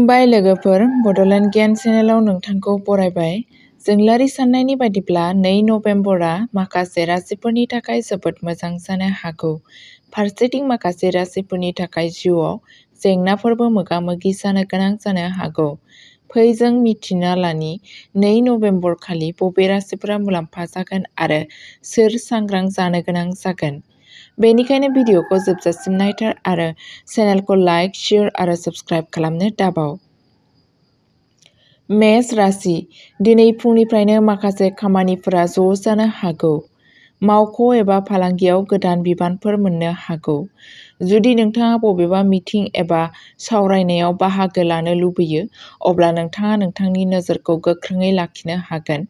खुलुमबाय लोगोफोर, बड'लेण्ड गियान चेनेलाव नोंथांखौ बरायबाय। जोंलारि साननायनि बायदिब्ला 2 नबेम्बरा माखासे राशिफोरनि थाखाय जोबोद मोजां जानो हागौ। फारसेथिं माखासे राशिफोरनि थाखाय जिउआव जेंनाफोरबो मोगा-मोगि जानो गोनां जानो हागौ। फै जों मिथिना लानि 2 नबेम्बर खालि बबे राशिफोरा मुलाम्फा जागोन आरो सोर सांग्रां जानो गोनां जागोन। बेनिखायनो भिडिअखौ जोबजासिम नायथार आरो चेनेलखौ लाइक, शेयार आरो साबस्क्राइब खालामनो दाबाव। मेष राशि, दिनै फुंनिफ्रायनो माखासे खामानिफोरा ज' जानो हागौ। मावख' एबा फालांगियाव गोदान बिबानफोर मोननो हागौ। जुदि नोंथाङा बबेबा मिटिं एबा सावरायनायाव बाहागो लानो लुबैयो, अब्ला नोंथाङा नोंथांनि नोजोरखौ गोख्रोङै लाखिनो हागोन।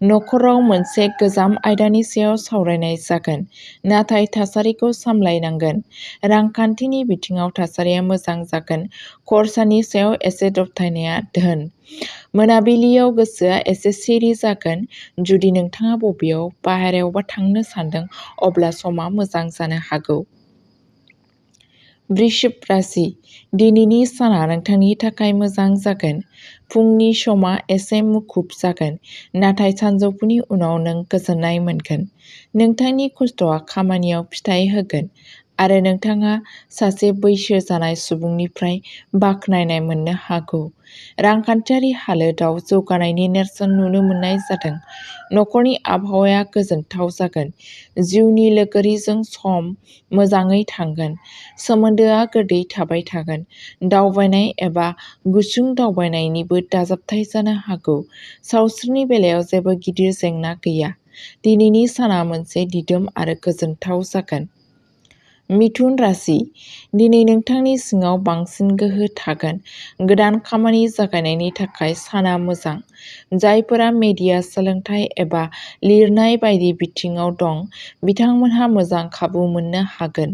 नखराव मोनसे गोजाम आयदानि सायाव सावरायनाय जागोन, नाथाय थासारिखौ सामलायनांगोन। रांखान्थिनि बिथिङाव थासारिया मोजां जागोन। खरसानि सायाव एसे दबथायनाया धोन। मोनाबिलियाव गोसोआ एसे सिरि जागोन। जुदि नोंथाङा बबेयाव बाहेरायावबा थांनो सानदों, अब्ला समा मोजां जानो हागौ। वृश्चिक राशि, दिनैनि साना नोंथांनि थाखाय मोजां जागोन। फुंनि समा एसे मुखुब जागोन, नाथाय सानजौफुनि उनाव नों गोजोननाय मोनगोन। नोंथांनि खस्थ'आ खामानियाव फिथाय होगोन आरो नोंथाङा सासे बैसो जानाय सुबुंनिफ्राय बाख्नायनाय मोननो हागौ। रांखान्थियारि हालोदाव जौगानायनि नेरसोन नुनो मोननाय जादों। नखरनि आबहावाया गोजोनथाव जागोन। जिउनि लोगोरिजों सम मोजाङै थांगोन। सोमोन्दोआ गोदै थाबाय थागोन। दावबायनाय एबा गुसुं दावबायनायनिबो दाजाबथाय जानो हागौ। सावस्रिनि बेलायाव जेबो गिदिर जेंना गैया। दिनैनि साना मोनसे दिदोम आरो गोजोनथाव जागोन। मिथुन राशि, दिनै नोंथांनि सिङाव बांसिन गोहो थागोन। गोदान खामानि जागायनायनि थाखाय साना मोजां। जायफोरा मिडिया, सोलोंथाय एबा लिरनाय बायदि बिथिङाव दं, बिथांमोनहा मोजां खाबु मोननो हागोन।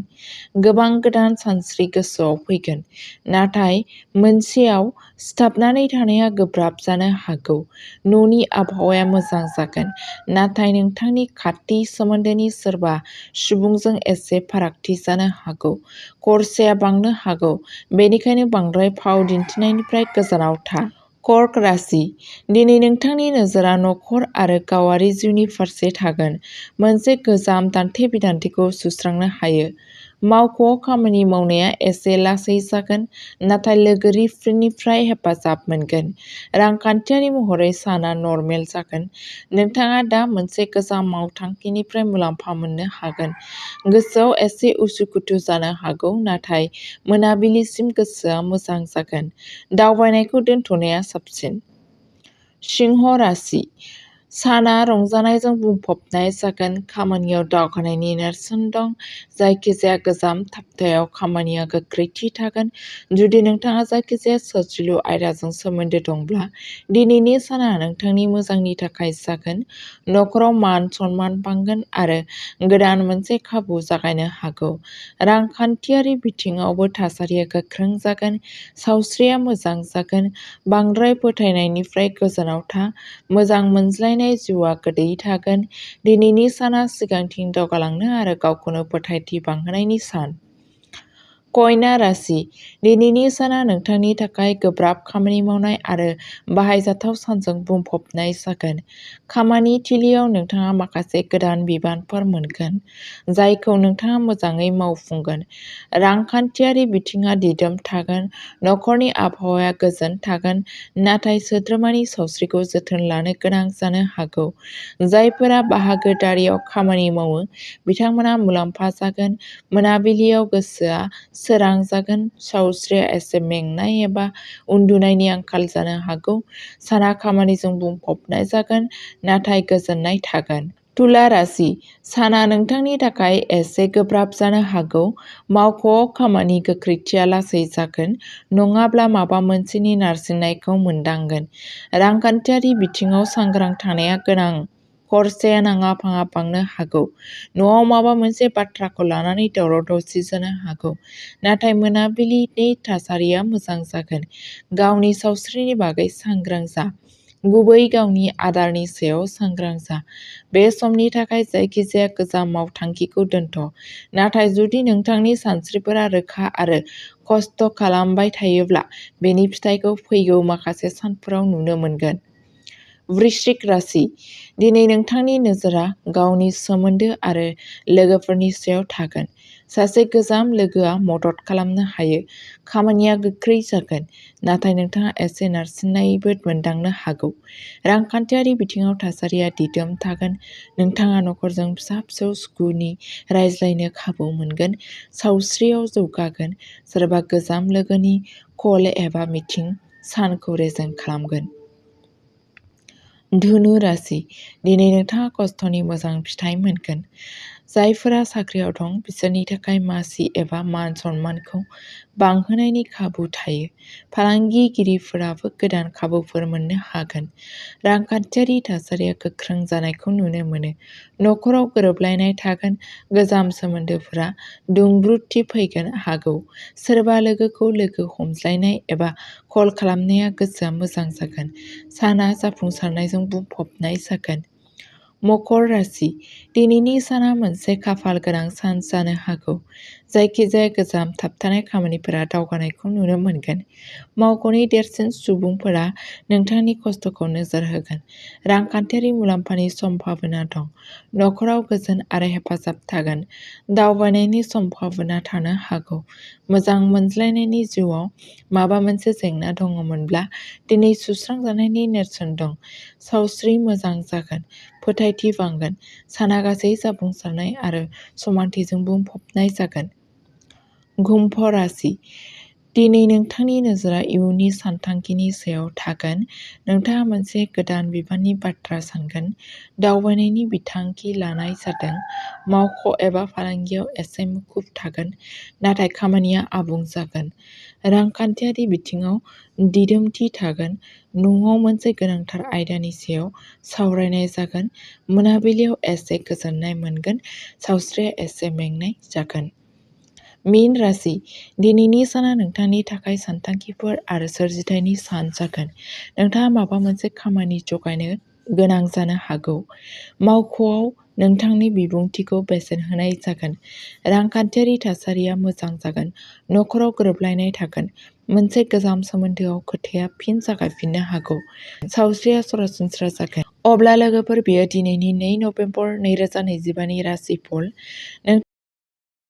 गोबां गोदान सानस्रि गोसोआव फैगोन, नाथाय मोनसेयाव सिथाबनानै थानाया गोब्राब जानो हागौ। न'नि आबहावाया मोजां जागोन, नाथाय नोंथांनि खाथि सोमोन्दोनि सोरबा सुबुंजों एसे फारागथि जानो हागौ। खरसाया बांनो हागौ, बेनिखायनो बांद्राय फाव दिन्थिनायनिफ्राय गोजानाव था। कर्क राशि, दिनै नोंथांनि नोजोरा नखर आरो गावारि जिउनि फारसे थागोन। मोनसे गोजाम दान्थे-बिदान्थेखौ सुस्रांनो हायो। मावख'आव खामानि मावनाया एसे लासै जागोन, नाथाय लोगोरिफोरनिफ्राय हेफाजाब मोनगोन। रांखान्थियारि महरै साना नरमेल जागोन। नोंथाङा दा मोनसे गोजाम मावथांखिनिफ्राय मुलाम्फा मोननो हागोन। गोसोआव एसे उसुखुथु जानो हागौ, नाथाय मोनाबिलिसिम गोसोआ मोजां जागोन। दावबायनायखौ दोनथ'नाया साबसिन। सिंह राशि, साना रंजानायजों बुंफबनाय जागोन। खामानियाव दावगानायनि नेरसोन दं। जायखिजाया गोजाम थाबथायाव खामानिया गोख्रैथि थागोन। जुदि नोंथाङा जायखिजाया सोरजिलु आयदाजों सोमोन्दो दंब्ला, दिनैनि साना नोंथांनि मोजांनि थाखाय जागोन। नखराव मान-सन्मान बांगोन आरो गोदान मोनसे खाबु जागायनो हागौ। रांखान्थियारि बिथिङावबो थासारिया गोख्रों जागोन। सावस्रिया मोजां जागोन। बांद्राय फोथायनायनिफ्राय गोजानाव था। मोजां मोनज्लायनाय जिउआ गोदै थागोन। दिनैनि साना सिगांथिं दावगालांनो आरो गावखौनो फोथायथि बांहोनायनि सान। कन्या राशि, दिनैनि साना नोंथांनि थाखाय गोब्राब खामानि मावनाय आरो बाहायजाथाव सानजों बुंफबनाय जागोन। खामानि थिलिआव नोंथाङा माखासे गोदान बिबानफोर मोनगोन, जायखौ नोंथाङा मोजाङै मावफुंगोन। रांखान्थियारि बिथिङा दिदोम थागोन। नखरनि आबहावाया गोजोन थागोन, नाथाय सोद्रोमानि सावस्रिखौ जोथोन लानो गोनां जानो हागौ। जायफोरा बाहागोदारियाव खामानि मावो, बिथांमोना मुलाम्फा जागोन। मोनाबिलियाव गोसोआ सोरां जागोन। सावस्रिया एसे मेंनाय एबा उन्दुनायनि आंखाल जानो हागौ। साना खामानिजों बुंफबनाय जागोन, नाथाय गोजोननाय थागोन। तुला राशि, साना नोंथांनि थाखाय एसे गोब्राब जानो हागौ। मावख'आव खामानि गोख्रैथिया लासै जागोन, नङाब्ला माबा मोनसेनि नारसिननायखौ मोनदांगोन। रांखान्थियारि बिथिङाव सांग्रां थानाया गोनां। खरसाया नाङा-फाङा बांनो हागौ। न'आव माबा मोनसे बाथ्राखौ लानानै दावराव-दावसि जानो हागौ, नाथाय मोनाबिलिनि थासारिया मोजां जागोन। गावनि सावस्रिनि बागै सांग्रां जा। गुबै गावनि आदारनि सायाव सांग्रां जा। बे समनि थाखाय जायखिजाया गोजाम मावथांखिखौ दोनथ'। नाथाय जुदि नोंथांनि सानस्रिफोरा रोखा आरो खस्थ' खालामबाय थायोब्ला बेनि फिथाइखौ फैगौ माखासे सानफोराव नुनो मोनगोन। वृश्चिक राशि। दिनै नोंथांनि नोजोरा गावनि सोमोन्दो आरो लोगोफोरनि सायाव थागोन। सासे गोजाम लोगोआ मदद खालामनो हायो। खामानिया गोख्रै जागोन, नाथाय नोंथाङा एसे नारसिननायबो मोनदांनो हागौ। रांखान्थियारि बिथिङाव थासारिया दिदोम थागोन। नोंथाङा नखरजों फिसा-फिसौ सुखुनि रायज्लायनो खाबु मोनगोन। सावस्रियाव जौगागोन। सोरबा गोजाम लोगोनि कल एबा मिटिं सानखौ रेजें खालामगोन। धनु राशि। दिनै नोंथाङा खस्थ'नि मोजां फिथाइ मोनगोन। जायफोरा साख्रियाव दं बिसोरनि थाखाय मासि एबा मान सन्मानखौ बांहोनायनि खाबु थायो। फालांगिगिरिफोराबो गोदान खाबुफोर मोननो हागोन। रांखान्थियारि थासारिया गोख्रों जानायखौ नुनो मोनो। नखराव गोरोबलायनाय थागोन। गोजाम सोमोन्दोफोरा दुंब्रुदथि फैगोन हागौ। सोरबा लोगोखौ लोगो हमज्लायनाय एबा कल खालामनाया गोसोआ मोजां जागोन। साना जाफुंसारनायजों बुंफबनाय जागोन। मकर राशि। दिनैनि साना मोनसे खाफाल गोनां सान जानो हागौ। जायखिजाया गोजाम थाबथानाय खामानिफोरा दावगानायखौ नुनो मोनगोन। मावख'नि देरसिन सुबुंफोरा नोंथांनि खस्थ'खौ नोजोर होगोन। रांखान्थियारि मुलाम्फानि सम्भाबना दं। नखराव गोजोन आरो हेफाजाब थागोन। दावबायनायनि सम्भाबना थानो हागौ। मोजां मोनज्लायनायनि जिउआव माबा मोनसे जेंना दङमोनब्ला दिनै सुस्रांजानायनि नेरसोन दं। सावस्रि मोजां जागोन। फोथायथि बांगोन। साना गासै जाफुंसारनाय आरो समानथिजों बुंफबनाय जागोन। कुम्भ राशि। दिनै नोंथांनि नोजोरा इयुननि सानथांखिनि सायाव थागोन। नोंथाङा मोनसे गोदान बिबाननि बाथ्रा सानगोन। दावबायनायनि बिथांखि लानाय जादों। मावख' एबा फालांगियाव एसे मुखुब थागोन, नाथाय खामानिया आबुं जागोन। रांखान्थियारि बिथिङाव दिदोमथि थागोन। न'आव मोनसे गोनांथार आयदानि सायाव सावरायनाय जागोन। मोनाबिलियाव एसे गोजोननाय मोनगोन। सावस्रिया एसे मेंनाय जागोन। मीन राशि। दिनैनि साना नोंथांनि थाखाय सानथांखिफोर आरो सोरजिथायनि सान जागोन। नोंथाङा माबा मोनसे खामानि जगायनो गोनां जानो हागौ। मावख'आव नोंथांनि बिबुंथिखौ बेसेन होनाय जागोन। रांखान्थियारि थासारिया मोजां जागोन। नखराव गोरोबलायनाय थागोन। मोनसे गोजाम सोमोन्दोआव खोथाया फिन जागायफिननो हागौ। सावस्रिया सरासनस्रा जागोन। अब्ला लोगोफोर, बेयो दिनैनि 2 नबेम्बर 2025 नि राशिफल।